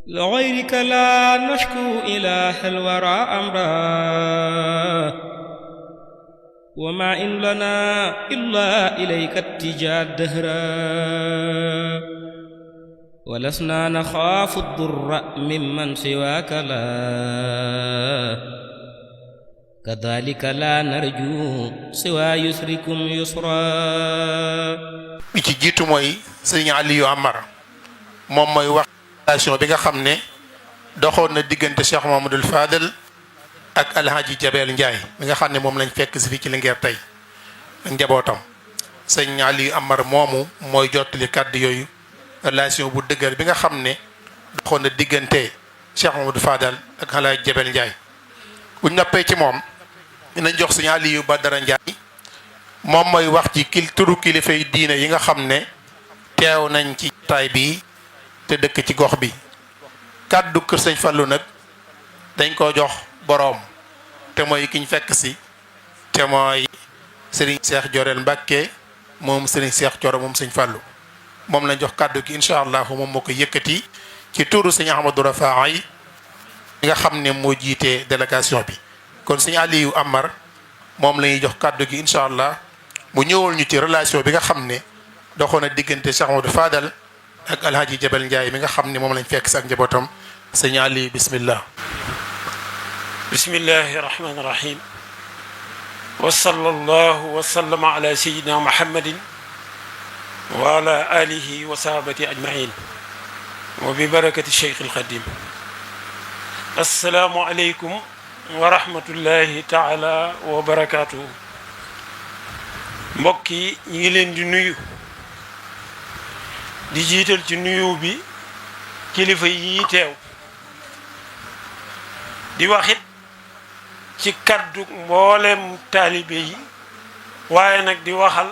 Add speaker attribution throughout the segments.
Speaker 1: لغيرك لا نشكو إله الورى أمرا وما إن لنا إلا إليك اتجاه الدهرا ولسنا نخاف الضر ممن سواك لا كذلك لا نرجو سوى يسركم يسرا
Speaker 2: bi ci jiitu mooy sëriñ Aliou Amar moom mooy wax relation bi nga xam ne doxoon na diggante Cheikh Mamadou Fadel ak Alhaji Jabel Ndiaye mi nga xam ne moom lañ fekk si fii ci Linguère tey ak njabootam sëriñ Aliou Amar moomu mooy jottali kàddu yooyu relation bu dëgër bi nga xam ne doxoon na diggante Cheikh Mamadou Fadel ak Alhaji Jabel Ndiaye bu noppee ci moom dinañ jox sëriñ Aliou Badara Ndiaye moom mooy wax ci turu kilifay diine yi nga xam ne teew nañ ci taay bi te dëkk ci gox bi kàddu kër sëñ Fallou nag dañ ko jox boroom te mooy kiñ fekk si te mooy Serigne Cheikh Jorel Mbacke moom Serigne Cheikh Thioro moom sëñ Fallou moom lañ jox kàddu gi incha allah moom moo ko yëkkati ci turu sëñ Ahmadou Rafaay yi nga xam ne moo jiite délégation bi kon sëñ Aliou Amar moom la ñuy jox kàddu gi incha allah mu ñëwal ñu ci relation bi nga xam ne doxoon na diggante Cheikh Mamadou Fadal ak Alhaji Jabel Ndiaye mi nga xam ne moom lañ fekk si ak njabootam sëñ Ali bismillah.
Speaker 3: bismillahi rahmani rahim wa sallallahu wa sallama ala sayyidina muhammadin wa ala alihi wa sahabati ajmain wa bi barakati cheikh alxadim assalaamu aleykum wa rahmatullahi taala wa barakatuhu mbokk yi ñu ngi leen di nuyu di jiital ci nuyu bi kilifa yi teew di waxit ci kaddu mboolem taalibe yi waaye nag di waxal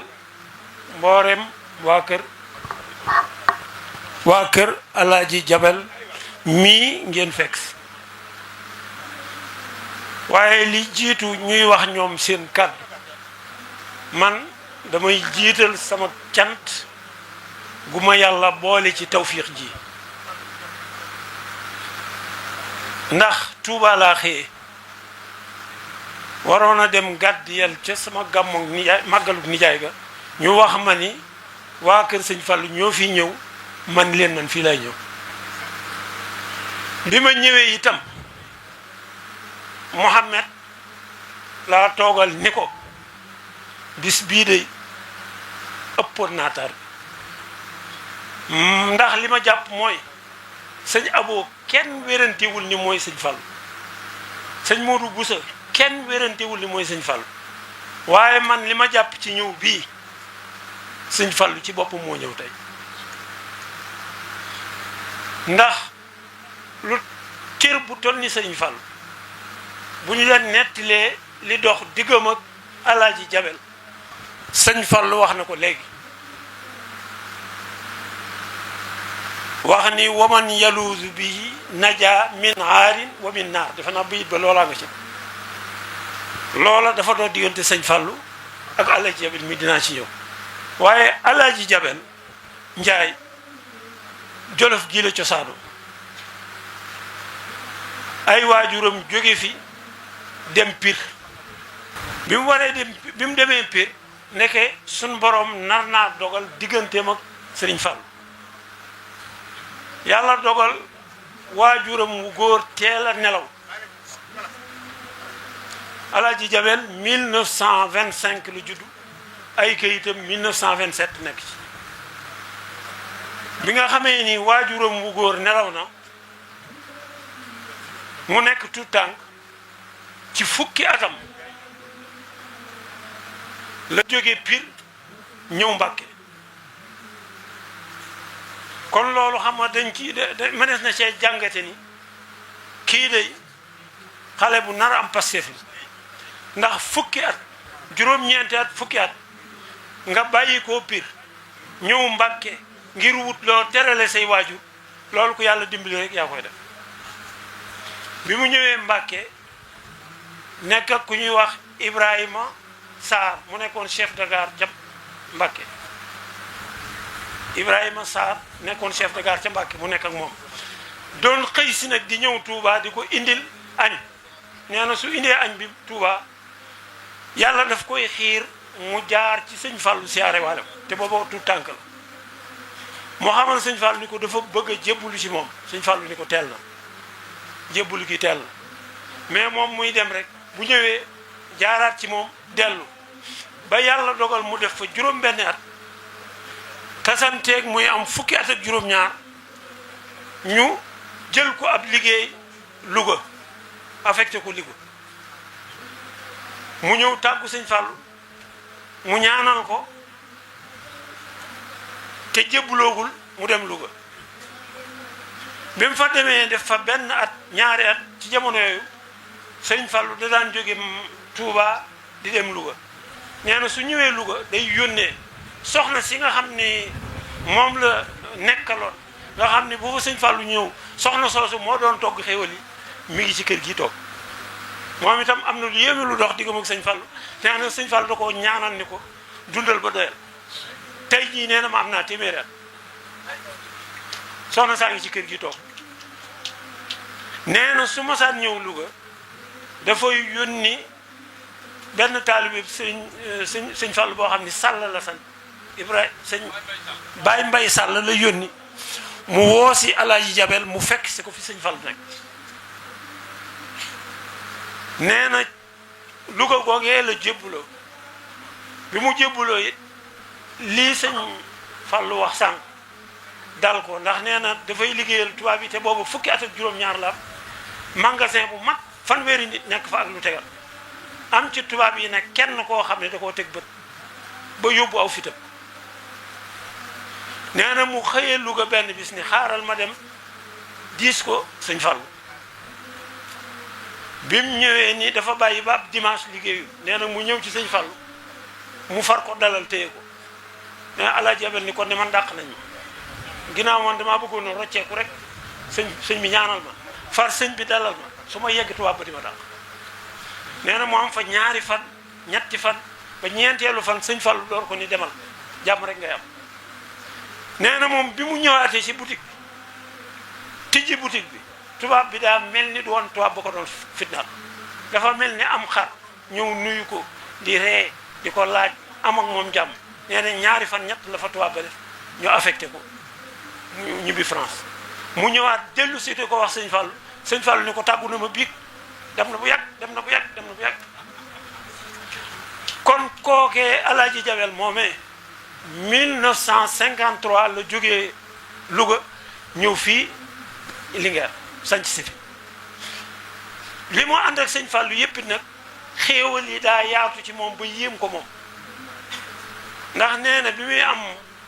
Speaker 3: mboolem waa kër Alaaji Jabel mii ngeen fekk si waaye li jiitu ñuy wax ñoom seen kaddu man damay jiital sama cant gu ma yàlla boole ci tawfiix ji ndax Tuuba laa xëyee waroon a dem gàddiyal ca sama gàmmu nijaay màggalu nijaay ga ñu wax ma ni waa kër sëñ Fallu ñoo fi ñëw man leen man fii lay ñëw bi ma ñëwee itam Mohamed laa toogal ni ko bis bii de ëppoon naa tar ndax li ma jàpp mooy sëñ Abo kenn wérantewul ni mooy sëñ Fallu sëñ Modou Boussa kenn wérantewul ni mooy sëñ Fallu waaye man li ma jàpp ci ñëw bii sëñ Fallu ci boppam moo ñëw tey ndax lu cër bu toll ni sëñ Fallu bu ñu leen nettilee li dox diggam ak Alaaji Jabel sëñ Fallu wax na ko léegi wax ni waman yaluuzu bi naja min aarin wa min naar dafa naa bayit ba loolaa nga ci loola dafa doon diggante sëñ Fallu ak Alaaji Jabel mi dinaa ci ñëw waaye Alaaji Jabel Njaay Jolof gi la cosaanu ay waajuram jóge fi dem Pire bi mu waree dem bi mu demee Pire nekke suñ borom nar naa dogal digganteem ak Sëriñ Fall yàlla dogal waajuram wu góor teel a nelaw Alaaji Jabel 1925 lu juddu ay kayitam 1927 nekk ci bi nga xamee ni waajuram wu góor nelaw na mu nekk tout tànk ci fukki atam la jóge Pire ñëw Mbàkke kon loolu xam nga dañ ci mënees na cee jàngate ni kii day xale bu nar a am Pastef ndax fukki at juróom-ñeenti at fukki at nga bàyyi koo Pire ñëw Mbàkke ngir wut loo terale say waajur loolu ko yàlla dimbali rek yaa koy def bi mu ñëwee Mbàkke nekk ak ku ñuy wax Ibrahima Sarr mu nekkoon chef de gare ca Mbàkke Ibrahima Sarr nekkoon chef de gare ca Mbàkke mu nekk ak moom doon xëy si nag di ñëw Touba di ko indil añ nee na su indee añ bi Touba yàlla daf koy xiir mu jaar ci sëñ Fallou siyaare waale ko te booba tout tànk la moo xamal sëñ Fallou ni ko dafa bëgg a jébbulu ci moom sëñ Fallou ni ko teel na jébbulu gi teel na mais moom muy dem rek bu ñëwee jaaraat ci moom dellu ba yàlla dogal mu def fa juróom-benni at tasanteeg muy am fukki at ak juróom-ñaar ñu jël ko ab liggéey Louga affecté ko Louga mu ñëw tàggu sëñ Fallou mu ñaanal ko te jébbuloogul mu dem Louga bi mu fa demee def fa benn at ñaari at ci jamono yooyu sëñ Fallou da daan jóge Touba di dem Louga nee na su ñëwee Louga day yónnee soxna si nga xam ni moom la nekkaloon nga xam ni bu fa sëñ Fallou ñëw soxna soosu moo doon togg xéwal yi mi ngi ci kër gi toog moom itam am na lu yéeme lu dox diggam ak sëñ Fallou te nee na sëñ Fallou da ko ñaanal ni ko dundal ba doyal tey jii nee na ma am naa téeméeri at soxna saa ngi ci kër gi toog nee na su masaan ñëw Louga dafay yónni benn taalibe sëñ Fallou boo xam ni Sall la sant Ibrahima sëñ Baye Mbaye Sall la yónni mu woo si Alaaji Jabel mu fekk si ko fi sëñ Fallou nekk nee na Louga googee la jébbuloo bi mu jébbuloo it lii sëñ Fallou wax sànq dal ko ndax nee na dafay liggéeyal tubaab yi te boobu fukki at ak juróom-ñaar la magasin bu mag fanweeri nit nekk fa ak lu tegal am ci tubaab yi nag kenn koo xam ne da koo teg bët ba yóbbu aw fitam nee na mu xëyee Louga benn bis ni xaaral ma dem diis ko sëñ Fallou bi mu ñëwee ni dafa bàyyi ba ab dimanche liggéeyu nee na mu ñëw ci sëñ Fallou mu far ko dalal téye ko nee na Alaaji Jabel ni kon ne man dàq nañ ma ginnaaw man damaa bëggoon a rocceeku rek sëñ bi ñaanal ma far sëñ bi dalal ma su ma yegg tubaab ba di ma dàq nee na mu am fa ñaari fan ñetti fan ba ñeenteelu fan sëñ Fallou door ko ni demal jàmm rek ngay am nee na moom bi mu ñëwaatee ci boutique bi tijji boutique bi tubaab bi daa mel ni doon tubaab ba ko doon fitnaal dafa mel ni am xar ñëw nuyu ko di ree di ko laaj am ak moom jàmm nee na ñaari fan ñett la fa tubaab ba def ñu affecté ko ñu ñibbi France mu ñëwaat dellu si ko wax sëñ Fallou ni ko tàggu na ma biig dem na bu yàgg dem na bu yàgg kon kookee Alaaji Jabel moomee 1953 la jógee Louga ñëw fii Linguère sanc si fi li moo ànd ak sëñ Fallou yépp nag xéewal yi daa yaatu ci moom ba yéem ko moom ndax nee na bi muy am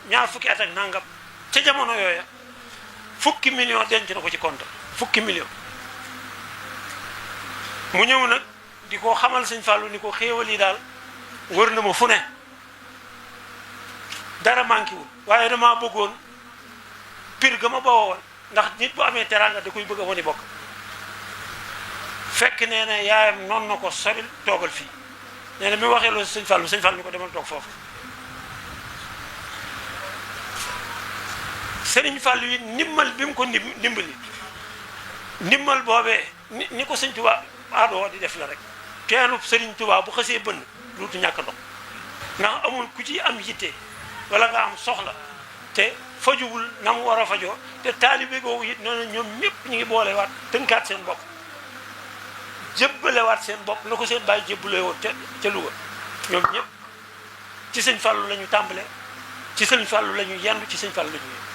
Speaker 3: ñaar fukki at ak nangam ca jamono yooya fukki million denc na ko ci compte fukki million mu ñëw nag di ko xamal sëñ Fallou ni ko xéewal yi daal wër na ma fu ne dara manqué wul waaye damaa bëggoon pir ga ma bawoo woon ndax nit bu amee teraanga da koy bëgg a woni bokk fekk nee na yaayam noonu na ko soril toogal fii nee na mi waxee loolu sëñ Fallou ni ko demal toog foofu sëriñ Fallou yi ndimmal bi mu ko ndimbali ndimmal boobee ni ko sëñ Tuubaa aadoo di def la rek teenub sëriñ Tuubaa bu xësee bënn duutu ñàkk ndox ndax amul ku ci am yitte wala nga am soxla te fajuwul na mu war a fajoo te taalibe googu it noonu ñoom ñëpp ñu ngi boolewaat tënkaat seen bopp jébbalewaat seen bopp na ko seen bàyyi jébbalee woon ca Louga ñoom ñëpp ci sëñ Fallou la ñu tàmbale ci sëñ Fallou la ñu yendu ci sëñ Fallou la ñu yendu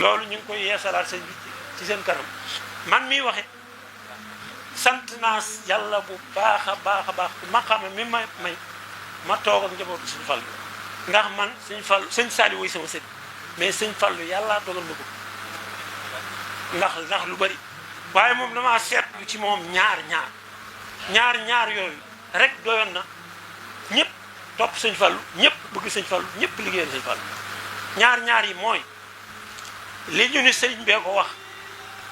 Speaker 3: loolu ñu ngi koy yeesalaat sëñ bi ci seen kanam man miy waxe sant naa yàlla bu baax a baax maqaama mi may ma toog ak njabootu sëñ Fallou ndax man sëñ Fallou sëñ Saliou woy sama sët mais sëñ Fallou yàlla dogal na ko ndax lu bari waaye moom damaa seetlu ci moom ñaar yooyu rek doyoon na ñëpp topp sëñ Fallou ñëpp bëgg sëñ Fallou ñëpp liggéeyal sëñ Fallou ñaar yi mooy li ñu ni sëriñ bee ko wax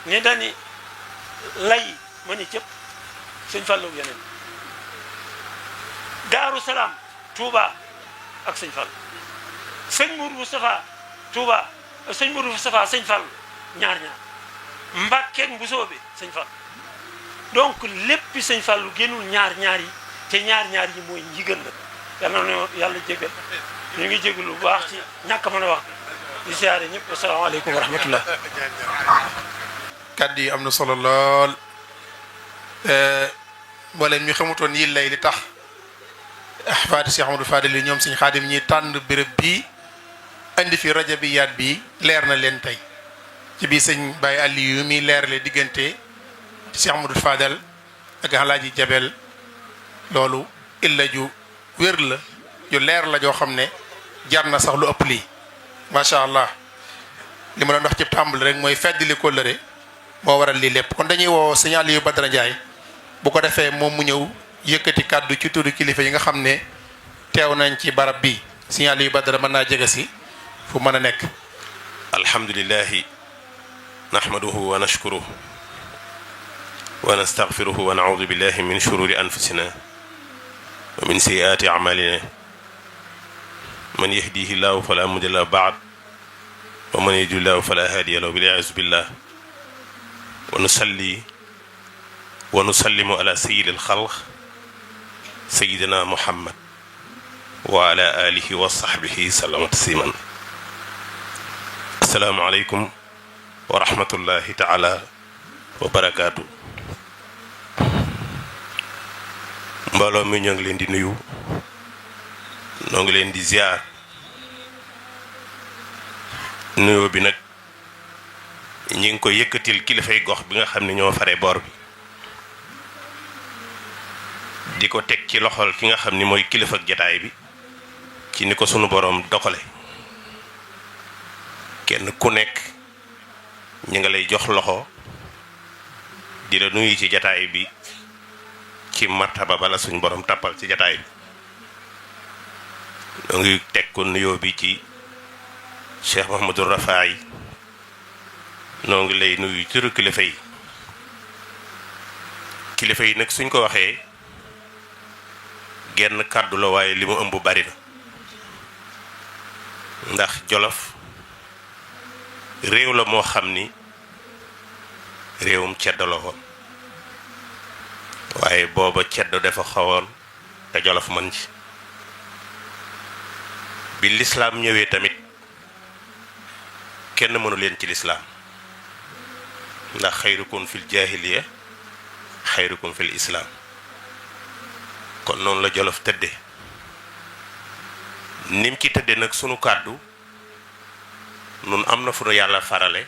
Speaker 3: ni dani lay ma ni cëpp sëñ Fallou yeneen Daaru Salaam Touba ak sëñ Fallou sëñ Mourou Moustapha Touba sëñ Mourou Moustapha sëñ Fallou ñaar Mbàkke Mbusoo bi sëñ Fall donc lépp sëñ Fallu génnul ñaar yi te ñaar yi mooy ñi gën nag yàlla na yàlla jégal ñu ngi jégal lu baax ci ñàkk mën a wax di siyaare ñëpp asalaamaaleykum wa rahmatullah
Speaker 2: kàddu yi am na solo lool mboolem ñu xamutoon yi lay li tax ahfaadi Cheikh Amadou Fadel yi ñoom sëñ Xaadim ñi tànn béréb bii indi fi rajo bi yaat bi leer na leen tey ci biir sëñ Baye Aliou mi leerale diggante Cheikh Amadou Fadel ak Alaaji Jabel loolu illa ju wér la ju leer la joo xam ne jar na sax lu ëpp lii macha allah li ma doon wax ci tàmbali rek mooy feddali kóllëre moo waral lii lépp kon dañuy woo sëñ Aliou Badara Ndiaye bu ko defee moom mu ñëw yëkkati kàddu ci turu kilifa yi nga xam ne teew nañ ci barab bi sëñ Aliou Badara mën naa jege si fu mën a nekk.
Speaker 4: alhamdulillahi nahmaduhu wa nashkuruhu wa nastaghfiruhu wa na'udhu billahi min shururi anfusina wa min sayyiati a'malina man yahdihi llahu fala mudilla lahu ba'd wa man yudlil lahu fala hadiya lahu bil'iyaazu billah wa nusalli wa nusallimu ala sayyidil khalq sayyidina muhammad wa ala alihi wa sahbihi sallama tasliman assalaamu aleykum wa rahmatullahi taala wa barakaatu mbooloo mi ñoo ngi leen di nuyu ñoo ngi leen di ziar nuyoo bi nag ñi ngi ko yëkkatil kilifay gox bi nga xam ne ñoo fare boor bi di ko teg ci loxol ki nga xam ni mooy kilifa ak jataay bi ci ni ko sunu boroom doxale kenn ku nekk ñi nga lay jox loxo di la nuyu ci jataay bi ci martaba bala suñ borom tàppal ci jataay bi ñoo ngi teg ko nuyoo bi ci Cheikh Mouhamadou Rafaay noo ngi lay nuyu turu kilifa yi nag suñ ko waxee genn kàddu la waaye li mu ëmb bari na ndax Jolof réew la moo xam ni réewum ceddo la woon waaye booba ceddo dafa xawoon te Jolof mën ci bi lislaam ñëwee tamit kenn mënu leen ci lislaam ndax xayrukum fil jaahiliya xayrukum fil islaam kon noonu la Jolof tëdde nim ci tëdde nag sunu kàddu nun am na fu nu yàlla farale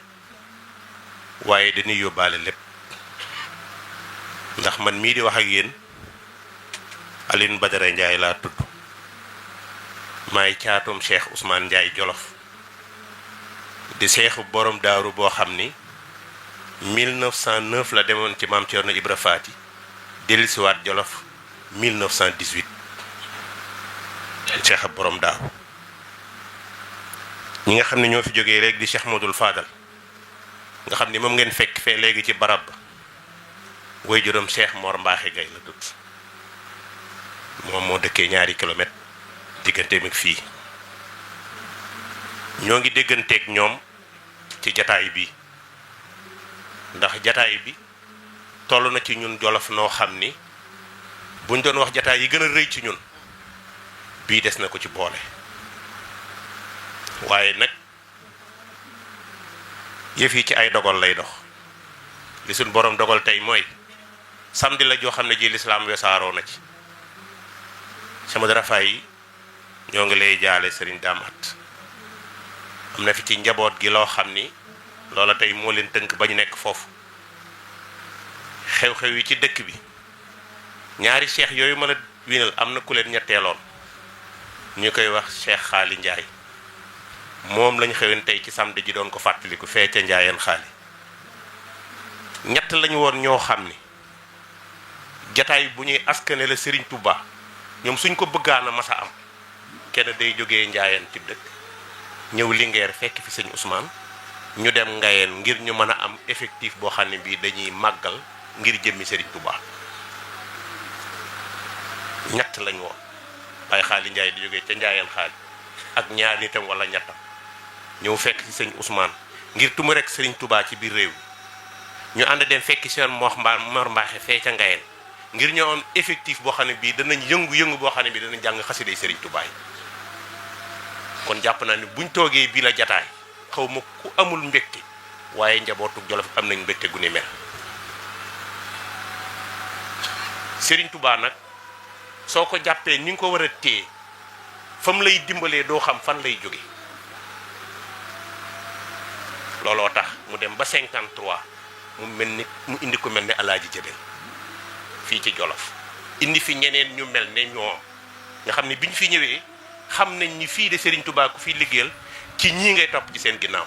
Speaker 4: waaye dañuy yóbbaale lépp ndax man mii di wax ak yéen Aliou Badara Ndiaye laa tudd maay caatum Cheikh Ousmane Ndiaye Jolof di seexu borom daaru boo xam ni 1909 la demoon ci maam Thierno Ibra Faati dellusiwaat Jolof 1918 Cheikh ab borom daaru ñi nga xam ne ñoo fi jógee léegi di Cheikh Modou Fadal nga xam ni moom ngeen fekk fee léegi ci barab ba woy juróom Cheikh Mor Mbaaxe Gay la tudd moom moo dëkkee ñaari kilomètre digganteem ak fii ñoo ngi dégganteeg ñoom ci jataay bi ndax jataay bi toll na ci ñun Jolof noo xam ni buñ doon wax jataay yi gën a rëy ci ñun bii des na ko ci boole waaye nag yëf yi ci ay dogal lay dox li suñ boroom dogal tey mooy samedi la joo xam ne ji lislaam wesaaroo na ci sama darafaay yi ñoo ngi lay jaale sëriñ Damat am na fi ci njaboot gi loo xam ni loola tey moo leen tënk ba ñu nekk foofu xew-xew yi ci dëkk bi ñaari cheikh yooyu ma la winal am na ku leen ñetteeloon ñu koy wax Cheikh Xaali Njaay moom lañu xewen tey ci samedi ji doon ko fàttaliku fee ca Njaayeen Xaali ñett lañu woon ñoo xam ni jataay bu ñuy askane la Sëriñ Tuubaa ñoom suñ ko bëggaana masa am kenn day jógee Njaayeen ci dëkk ñëw Linguère fekk fi sëñ Ousmane ñu dem Ngayeen ngir ñu mën a am effectif boo xam ne bii dañuy màggal ngir jëmmi Sëriñ Tuubaa ñett lañ woon Baay Xaali Njaay di jógee ca Njaayeen Xaali ak ñaar nitam wala ñettam ñëw fekk ci sëñ Ousmane ngir tuma rek Sëriñ Tuubaa ci biir réew ñu ànd dem fekki seen Mor Mbaaxe fee ca Ngayeen ngir ñoo am effectif boo xam ne bii danañ yëngu-yëngu boo xam ne bii danañ jàng xasida Serigne Touba yi kon jàpp naa ne buñ toogee bii la jataay xaw ma ku amul mbégte waaye njabootu Jolof am nañ mbégte gu ne mel Serigne Touba nag soo ko jàppee ni nga ko war a téye fa mu lay dimbalee doo xam fan lay jóge looloo tax mu dem ba 53 mu mel ni mu indi ko mel ne Alaaji Jabel fii ci Jolof indi fi ñeneen ñu mel ne ñoom nga xam ne bi ñu fi ñëwee xam nañ ni fii de Serigne Touba ku fi liggéeyal ci ñii ngay topp ci seen ginnaaw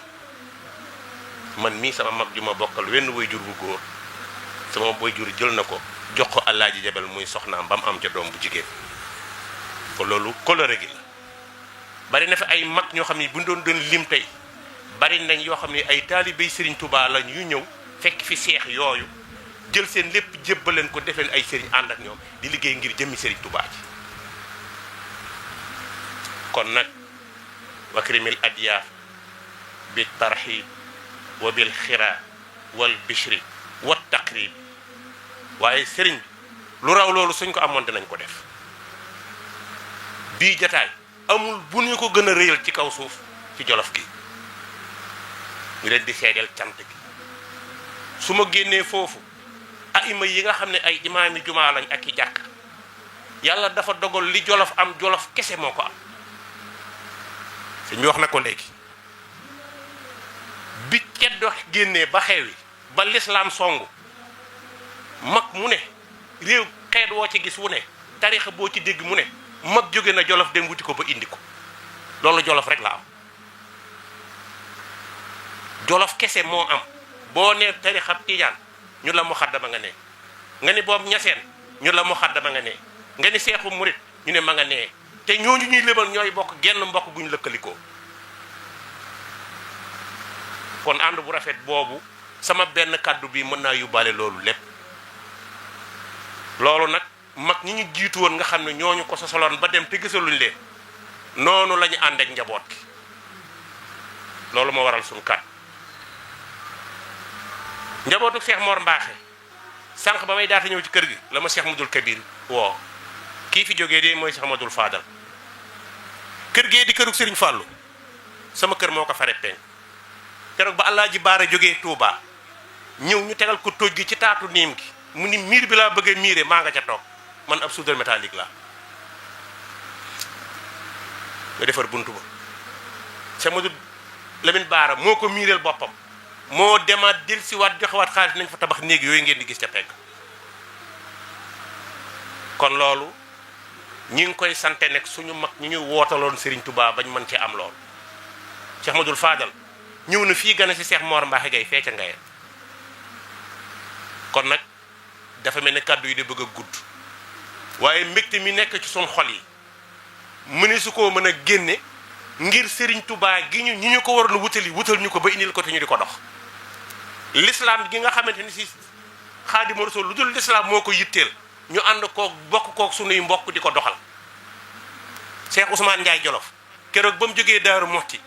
Speaker 4: man mii sama mag ju ma bokkal wenn waajur bu góor sama waajur jël na ko jox ko Alaaji Jabel muy soxnaam ba mu am ca doom bu jigéen ko loolu coloré gi la bari na fi ay mag ñoo xam ne bu ñu doon lim tey bari nañ yoo xam ne ay taalibey Serigne Touba lañ yu ñëw fekk fi seex yooyu jël seen lépp jébbaleen ko def leen ay Serigne ànd ak ñoom di liggéey ngir jëmmi Serigne Touba ji kon nag wakrimil adyaaf bi tarxib wa bil xira wal bishri wa taqrib waaye Serigne bi lu raw loolu suñ ko amoon dinañ ko def bii jataay amul bu ñu ko gën a réyal ci kaw suuf ci Jolof gi ñu leen di seedeel cant gi su ma génnee foofu aima yi nga xam ne ay imaami jumaa lañ ak i jàkk yàlla dafa dogal li Jolof am Jolof kese moo ko am sëñ bi wax na ko léegi bi ceddo génnee ba xewi ba lislaam songu mag mu ne réew xeet woo ci gis wu ne tarixa boo ci dégg mu ne mag jóge na Jolof dem wuti ko ba indi ko loolu Jolof rek la am Jolof kese moo am boo ne tarixa Tijaan ñu la mu xaddama nga ne nga ni boobu ñaseen ñu la mu xaddama nga ne nga ni seexu murit ñu ne ma nga nee te ñooñu ñuy lebal ñooy bokk genn mbokk guñ lëkkalikoo kon ànd bu rafet boobu sama benn kàddu bi mën naa yóbbaale loolu lépp loolu nag mag ñi ñu jiitu woon nga xam ne ñooñu ko sosoloon ba dem te gisaluñ leen noonu la ñu ànd ak njaboot gi loolu moo waral suñu kàddu njabootu Cheikh Mor Mbaaxe sànq ba may daata ñëw ci kër gi la ma Cheikh Mudul Kabir woo kii fi jógee de mooy Cheikh Madul Fadal kër gee di kërug Serigne Fallou sama kër moo ko fare penk keroog ba Alaaji Baara jógee Touba ñëw ñu tegal ko tóoj gi ci taatu niim gi mu ni miir bi laa bëggee miire maa nga ca toog man ab soudeur métallique laa nga defar buntu ba Cheikh Madul Lamine Baara moo ko miireel boppam moo demaat del si waat joxewaat xaalis nañ fa tabax néeg yooyu ngeen di gis ca pegg kon loolu ñi ngi koy sante nekk suñu mag ñi ñu wootaloon Serigne Touba bañ mën ci am loolu Cheikh Madul Fadal ñëw na fii gane si Cheikh Mor Mbaaxe Gay fee ca Ngayeen kon nag dafa mel ne kàddu yi di bëgg a gudd waaye mbégte mi nekk ci suñ xol yi mëne su koo mën a génne ngir Serigne Touba gi ñi ñu ko waroon wutal ñu ko ba indil ko te ñu di ko dox l'islam gi nga xamante ni si Xaadimu Rasuul lu dul l'islam moo ko yitteel ñu ànd koog bokk koog sunuy mbokk di ko doxal Cheikh Ousmane Ndiaye Jolof keroog ba mu jógee Daaru Muxti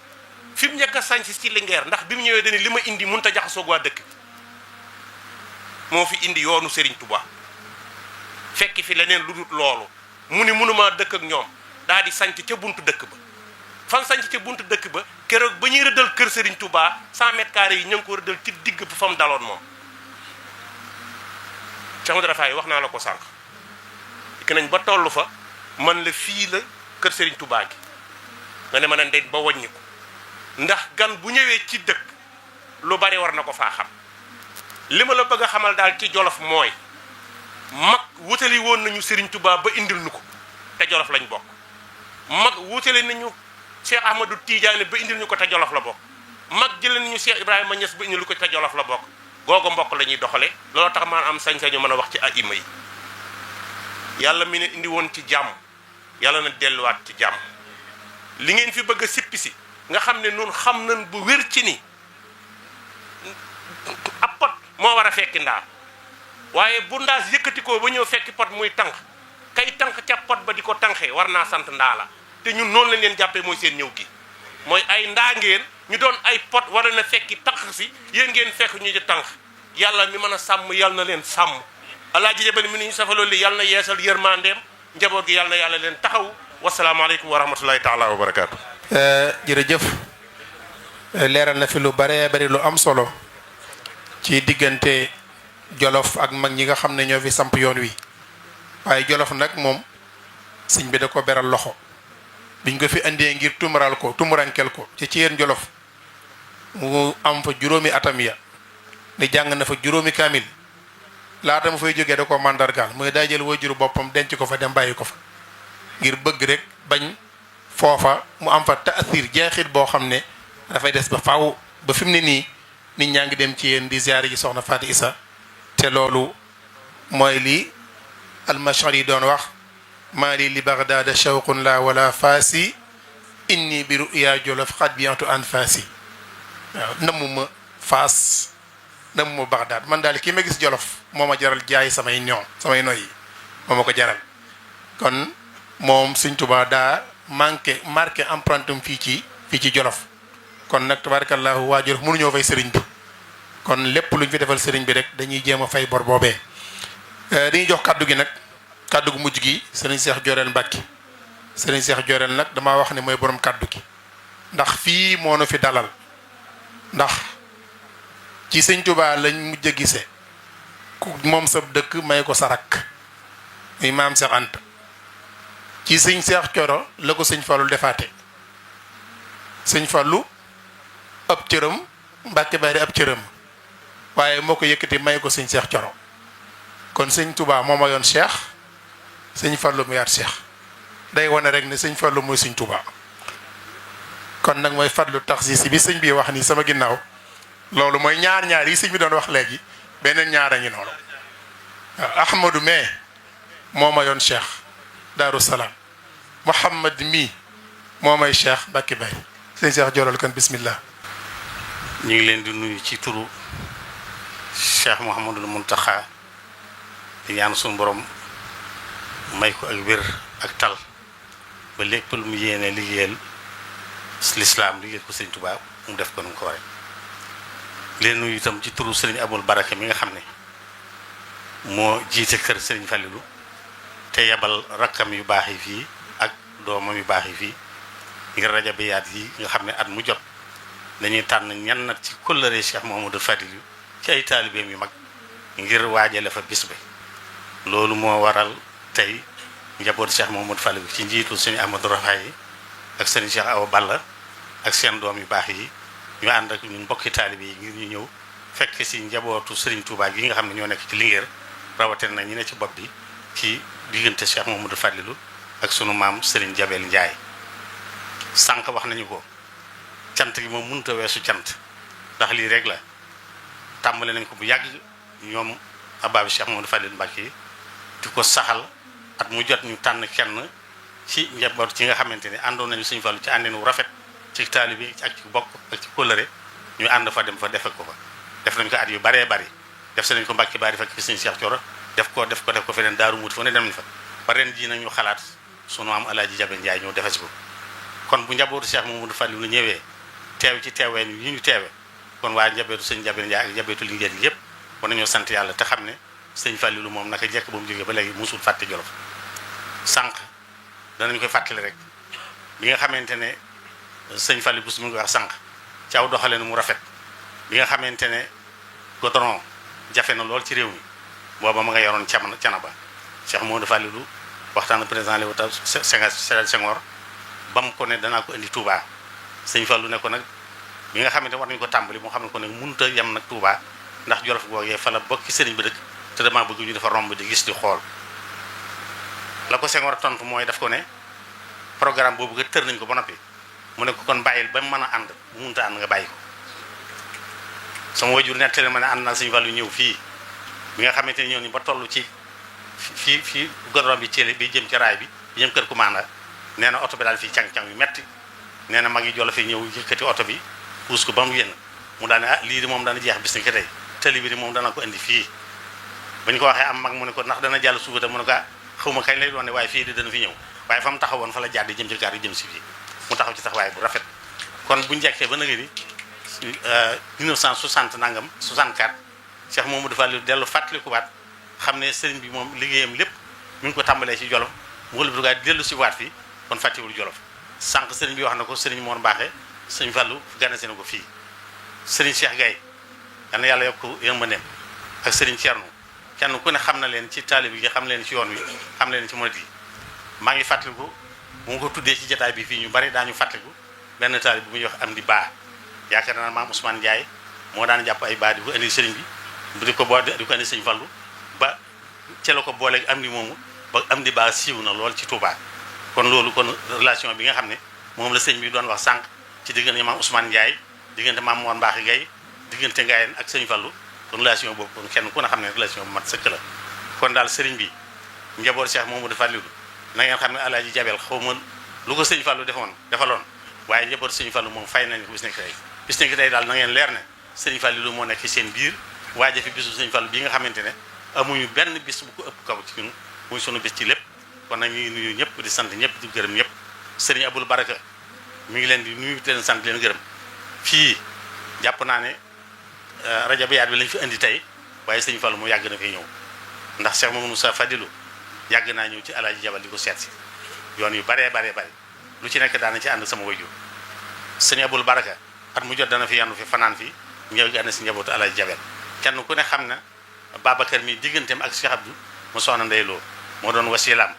Speaker 4: fi mu njëkk a sañc ci Linguère ndax bi mu ñëwee dañu li ma indi mënut a jaxasoog waa dëkk moo fi indi yoonu Serigne Touba fekki fi leneen lu dul loolu mu ni mënumaa dëkk ak ñoom daal di sañc ca buntu dëkk ba fan sañc ca buntu dëkk ba keroog ba ñuy rëddal kër Serigne Touba 100 mètres carrés yi ñu ngi ko rëddal ci digg ba fa mu daloon moom Cheikh Modou Rafaay wax naa la ko sànq dikk nañ ba toll fa man la fii la kër Serigne Touba gi nga ne ma ne ndey ba wàññi ko ndax gan bu ñëwee ci dëkk lu bari war na ko faa xam li ma la bëgg a xamal daal ci Jolof mooy mag wutali woon nañu Serigne Touba ba indil nu ko te Jolof lañ bokk mag wutali nañu Cheikh Ahmadou Tidiane ba indil ñu ko te Jolof la bokk mag jëlee nañu Cheikh Ibrahima Niass ba indil ko te Jolof la bokk googu mbokk la ñuy doxale loolu tax maan am sañ-sañu mën a wax ci aima yi yàlla mi ne indi woon ci jàmm yàlla na delluwaat ci jàmm li ngeen fi bëgg a sippi si nga xam ne nun xam nañ bu wér ci ni ab pot moo war a fekki ndaa waaye bu ndaas yëkkati ko ba ñëw fekki pot muy tànk kay tànk ca pot ba di ko tànqee war naa sant ndaa la te ñun noonu lañ leen jàppee mooy seen ñëw gi mooy ay ndaa ngeen ñu doon ay pot wala na fekki tànk si yéen ngeen fekk ñu di tànk yàlla mi mën a sàmm yàlla na leen sàmm alaaji jabel mi ni ñu safaloon li yàlla na yeesal yërmandeem njaboot gi yàlla na yàlla leen taxaw wasalaamaaleykum wa rahmatullahi taala wa barakaatu.
Speaker 2: jërëjëf leeral na fi lu bare bari lu am solo ci diggante Jolof ak mag ñi nga xam ne ñoo fi samp yoon wi waaye Jolof nag moom sëñ bi da ko beral loxo biñ ko fi indee ngir tumurankel ko ci yéen Jolof mu am fa juróomi atam ya ni jàng na fa juróomi kaamil laata mu fay jógee da ko mandargaal mooy daa jël wajuru boppam denc ko fa dem bàyyi ko fa ngir bëgg rek bañ foofa mu am fa taasir jeexit boo xam ne dafay des ba faaw ba fi mu ne nii nit ñaa ngi dem ci yéen di ziyaare ji soxna Faati Isa te loolu mooy li almashar yi doon wax maa li baghdada shawqun la wala faasi inni bi ruya Jolof xad bientu an faasi waaw namuma faas namuma Baghdad man daal kii ma gis Jolof moo ma jaral jaay samay noy yi moo ma ko jaral kon moom Sëñ Tuubaa daa marqué empreinte am fii ci Jolof kon nag tabarakallahu waa Jolof mënuñoo fay sëriñ bi kon lépp luñ fi defal sëriñ bi rek dañuy jéem a fay bor boobee dañuy jox kàddu gi nag kàddu gu mujj gi sëriñ Cheikh Joreel Mbàkke sëriñ Cheikh Joreel nag damaa wax ne mooy borom kàddu gi ndax fii moo nu fi dalal ndax ci Sëñ Tuubaa lañ mujj a gise ku moom sa dëkk may ko sa rakk muy maam Cheikh Anta ci sëñ Cheikh Coro la ko sëñ Fallu defaate sëñ Fallu ab cëram Mbàkke Bari ab cëram waaye moo ko yëkkati may ko sëñ Cheikh Coro kon sëñ Tuubaa moo ma yoon Cheikh sëñ Fallu mu yaat Cheikh day wane rek ne sëñ Fallu mooy sëñ Tuubaa kon nag mooy fadlu taxsiis bi sëñ bi wax nii sama ginnaaw loolu mooy ñaar yi sëñ bi doon wax léegi beneen ñaara ngi noonu waaw Ahmadu mais moo ma yoon Cheikh Daaru Salaam Muhammad mii moo may Cheikh Mbàkke Bari sëñ Cheikh Joral kan bismillah.
Speaker 5: ñu ngi leen di nuyu ci turu Cheikh Mouhamadul Muntaxa di ñaan suñu borom may ko ak wér ak tal ba lépp lu mu yéene liggéeyal lislaam liggéeyal ko sëñ Tuubaa mu def ko nu mu ko waree. leen nuyu itam ci turu sëriñ Abul Baraka mi nga xam ne moo jiite kër sëriñ Falilu te yebal rakkam yu baax yi fii ak doomam yu baax yi fii ngir rajabiyaat yi nga xam ne at mu jot dañuy tànn ñan nag ci kóllëre Cheikh Mouhamadou Fadilu ci ay taalibeem yu mag ngir waajale fa bis bi loolu moo waral tey njaboot Cheikh Mouhamadou Fadilu ci njiitu sëriñ Ahmadou Rafaay yi ak sëriñ Cheikh Awa Balla ak seen doom yu baax yi ñu ànd ak ñun mbokki taalibe yi ngir ñu ñëw fekk si njabootu Serigne Touba gi nga xam ne ñoo nekk ci Linguère rawatina ñi ne ci bopp bi ci diggante Cheikh Mouhamadou Fadilou ak sunu maam Serigne Jabel Ndiaye. sànq wax nañu ko cant gi moom mënut a weesu cant ndax lii rek la tàmbale nañ ko bu yàgg ñoom abaabi Cheikh Mouhamadou Fadilou Mbacke yi di ko saxal at mu jot ñu tànn kenn ci njaboot ci nga xamante ne àndoon nañu Serigne Fallou ci àndeen wu rafet. ci taalibe bi ak ci bokk ak ci kóllëre ñu ànd fa dem fa defe ko fa def nañ ko at yu baree bari def nañ ko Mbàkke Bari fekk fi sëñ Cheikh Coro def ko feneen Daaru Muti fa ne dem nañ fa ba ren jii nag ñu xalaat sunu am Alaaji Jabe Njaay ñëw defe si ko kon bu njabootu Cheikh Mouhamadou Fadilou lu ñëwee teew ci teeween yi ñu teewe kon waa njabootu sëñ Jabe Njaay ak njabootu Linguère gi yëpp war nañoo sant yàlla te xam ne sëñ Fadilou moom naka jekk ba mu jógee ba léegi musul fàtte Jolof sànq danañ koy fàttali rek bi nga xamante ne sëñ Fallou Bous mi ngi wax sànq ci aw doxaleen mu rafet bi nga xamante ne goudron jafe na lool ci réew mi booba ma nga yoroon Canaba Cheikh Mouhamadou Fallou waxtaan président Léopold Sédar Senghor ba mu ko ne danaa ko indi Touba sëñ Fallou ne ko nag bi nga xamante war nañu ko tàmbali moo xam ne ko nag mënut a yem nag Touba ndax Jolof googee fa la bokki sëriñ bi dëkk te damaa bëgg ñu dafa romb di gis di xool la ko Senghor tontu mooy daf ko ne programme boobu nga tër nañ ko ba noppi mu ne ko kon bàyyil ba mën a ànd bu mënut a ànd nga bàyyi ko sama wajur nettali ma ne ànd naa Sëñ Fallu ñëw fii bi nga xamante ne ñëw ni ba toll ci fii goudron bi ci bi jëm ci raay bi jëm kër commanda nee na oto bi daal fii càng-càng yu metti nee na mag yi Jolof yi ñëw yëkkati oto bi puus ko ba mu génn mu daal ne ah lii di moom dana jeex bis ni ki tey tali bi di moom dana ko indi fii bañ ko waxee am mag mu ne ko ndax dana jàll suufa tam mu ne ko xaw ma kañ lay doon ne waaye fii di dana fi ñëw waaye fa mu taxawoon fa la jàdd jëm ci gaar yi jëm si fii mu taxaw ci taxawaay bu rafet kon bu njëkkee ba nga ni 1960 nangam 64 Cheikh Mamadou Fallou dellu fàttalikuwaat xam ne sëriñ bi moom liggéeyam lépp mi ngi ko tàmbalee ci Jolof mu wëlbatiwaat dellu si waat fii kon fàttewul Jolof sànq sëriñ bi wax na ko sëriñ Mor Mbaaxe sëriñ Fallou ganase na ko fii sëriñ Cheikh Gaye yal na yàlla yokk yërmandeem ak sëriñ Thierno kenn ku ne xam na leen ci taalib yi xam leen ci yoon wi xam leen ci murid yi maa ngi fàttaliku bu ma ko tuddee ci jotaay bi fii ñu bari daañu fàttaliku benn taalib bu muy wax am di baa yaakaar naa maam Ousmane Ndiaye moo daan jàpp ay baa di ko indi sëriñ bi di ko indi sëriñ Fallou ba ca la ko booleeg am di moomu ba am di baa siiw na lool ci Touba kon loolu kon relation bi nga xam ne moom la sëñ bi doon wax sànq ci diggante maam Ousmane Ndiaye diggante maam Mor Mbaaxe Gaye diggante Ngaayeen ak sëñ Fallou kon relation boobu kon kenn ku ne xam ne relation bu mat sëkk la kon daal sëriñ bi njaboot Cheikh Mamadou Fallou na ngeen xam ne Alaaji Jabel xaw ma lu ko sëñ Fallou defaloon waaye njaboot sëñ Fallou moom fay nañ ko bis nekk tey daal na ngeen leer ne sëñ Fallou moo nekk seen biir waaje fi bisu sëñ Fallou bii nga xamante ne amuñu benn bis bu ko ëpp kaw ci ñun muy sunu bis ci lépp kon nag ñu ngi nuyu ñëpp di sant ñëpp di gërëm ñëpp sëriñ Abul Baraka mi ngi leen di nuyu te leen sant leen gërëm fii jàpp naa ne rajo Biyaat bi lañ fi indi tey waaye sëñ Fallou mu yàgg na fi ñëw ndax Cheikh Mamadou Moussa Fadilou yàgg naa ñëw ci Alaaji Jabal di ko seet si yoon yu baree lu ci nekk daana ci ànd sama wayjur sëñ Abul Baraka at mu jot dana fi yandu fi fanaan fi ñëw gi ànd si njabootu Alaaji Jabel kenn ku ne xam na Babacar mi digganteem ak Cheikh Abdou mu soxna Ndey Lo moo doon wasilaam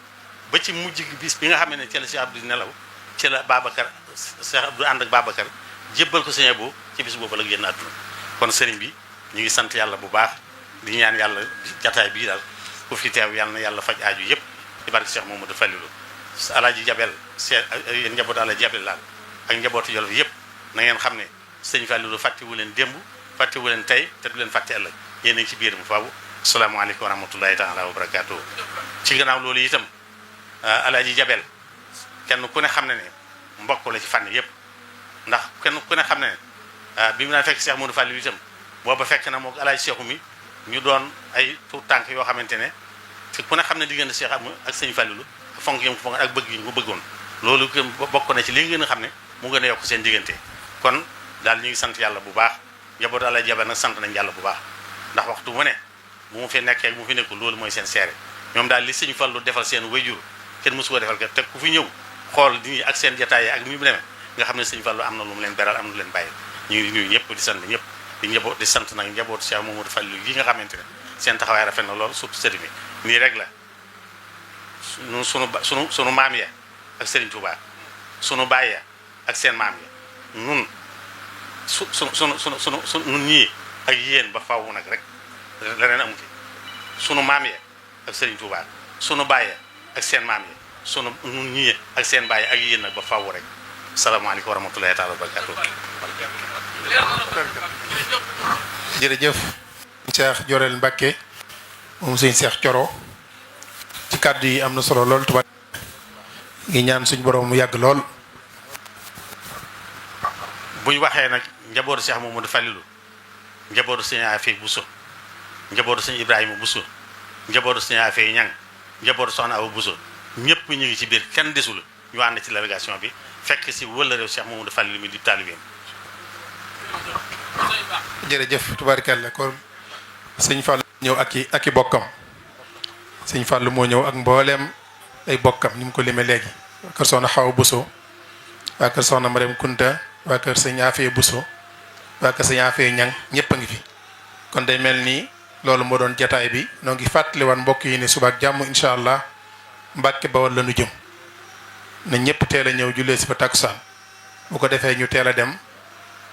Speaker 5: ba ci mujj bis bi nga xam ne ci la Cheikh Abdou di nelaw ci la Babacar Cheikh Abdou ànd ak Babacar jébbal ko sëñ Abou ci bis boobu la génn àdduna kon sëriñ bi ñu ngi sant yàlla bu baax di ñaan yàlla jataay bii daal ku fi teew yàlla na yàlla faj aaju yëpp ci barke Cheikh Mamadou Fallilou Alaaji Jabel yéen njabootu Alaaji Jabel laal ak njabootu Jolof yëpp na ngeen xam ne sëñ Fallilou fàttewu leen démb fàttewu leen tey te du leen fàtte ëllëg yéen a ngi ci biir mu faaw asalaamaaleykum wa rahmatullahi taala wa barakaatu. ci gannaaw loolu itam Alaaji Jabel kenn ku ne xam ne ne mbokk la ci fànn yëpp ndax kenn ku ne xam ne ne bi mu daan fekk Cheikh Mamadou Fallilou itam booba fekk na moo Alaaji Cheikhu mi ñu doon ay tuut tànk yoo xamante ne te ku ne xam ne diggante Cheikh am ak sëñ Fallilou fonk yi mu fonk ak bëgg yi mu bëggoon loolu bokk na ci li ngeen a xam ne mu gën a yokk seen diggante kon daal ñu ngi sant yàlla bu baax njabootu Alaaji Jabel nag sant nañ yàlla bu baax ndax waxtu mu ne bu mu fi nekkee bu mu fi nekkul loolu mooy seen seere ñoom daal li sëñ Fallou defal seen wayjur kenn mësu ko defal te ku fi ñëw xool di ak seen jataay ak mi mu demee nga xam ne sëñ Fallou am na lu mu leen beral am na lu leen bàyyi ñu ngi nuyu ñëpp di sant ñëpp di sant nag njabootu Cheikh Mamadou Fallilou yi nga xamante ne seen taxawaay rafet na lool surtout sëriñ bi nii rek la sunu maam ya ak Serigne Touba sunu baay ya ak seen maam ya nun nun ñii ak yéen ba faaw nag rek leneen amu ci sunu maam ya ak Serigne Touba sunu baay ya ak seen maam ya nun ñii ak seen baay ak yéen nag ba faaw rek salaamaaleykum wa rahmatullahi taala wa barakatuh.
Speaker 2: jërëjëf Cheikh Jorel Mbacké moom sëñ Cheikh Coro ci kàddu yi am na solo lool tubaab ngi ñaan suñ borom mu yàgg lool.
Speaker 5: buñ waxee nag njabootu Cheikh Mamadou Fallilou njabootu sëñ Afey Bousso njabootu sëñ Ibrahima Bousso njabootu sëñ Afey Ñang njabootu soxna Awa Bousso ñëpp ñu ngi ci biir kenn desul ñu ànd ci délégation bi fekk si wëla réew Cheikh Mamadou Fallilou mi di taalibeem.
Speaker 2: jërëjëf tubaarkalla kon sëñ Fallou ñëw ak i bokkam sëñ Fallou moo ñëw ak mbooleem ay bokkam ni mu ko limee léegi waa kër soxna Xawa Bousso waa kër soxna Mariam Kunta waa kër sëñ Afey Bousso waa kër sëñ Afey Ñang ñëpp a ngi fi kon day mel ni loolu moo doon jataay bi noo ngi fàttaliwaat mbokk yi ne suba ak jàmm incha allah Mbàkke Bawol la nu jëm na ñëpp teel a ñëw jullee si fa takkusaan bu ko defee ñu teel a dem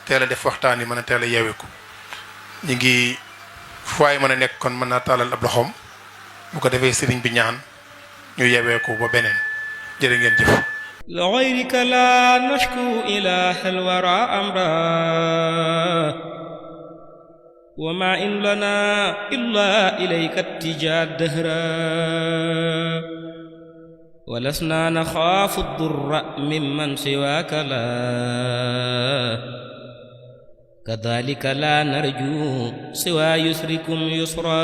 Speaker 2: teel a def waxtaan yi mën a teel a yeeweeku ñu ngi fu waay mën a nekk kon mën naa taalal ab loxoom bu ko defee sëriñ bi ñaan ñu yeeweeku ba beneen jërë ngeen jëf.
Speaker 1: لغيرك لا نشكو إله الورى أمرا وما إن لنا إلا إليك اتجاه الدهرا ولسنا نخاف الضر ممن سواك لا كذلك لا نرجو سوى يسركم يسرا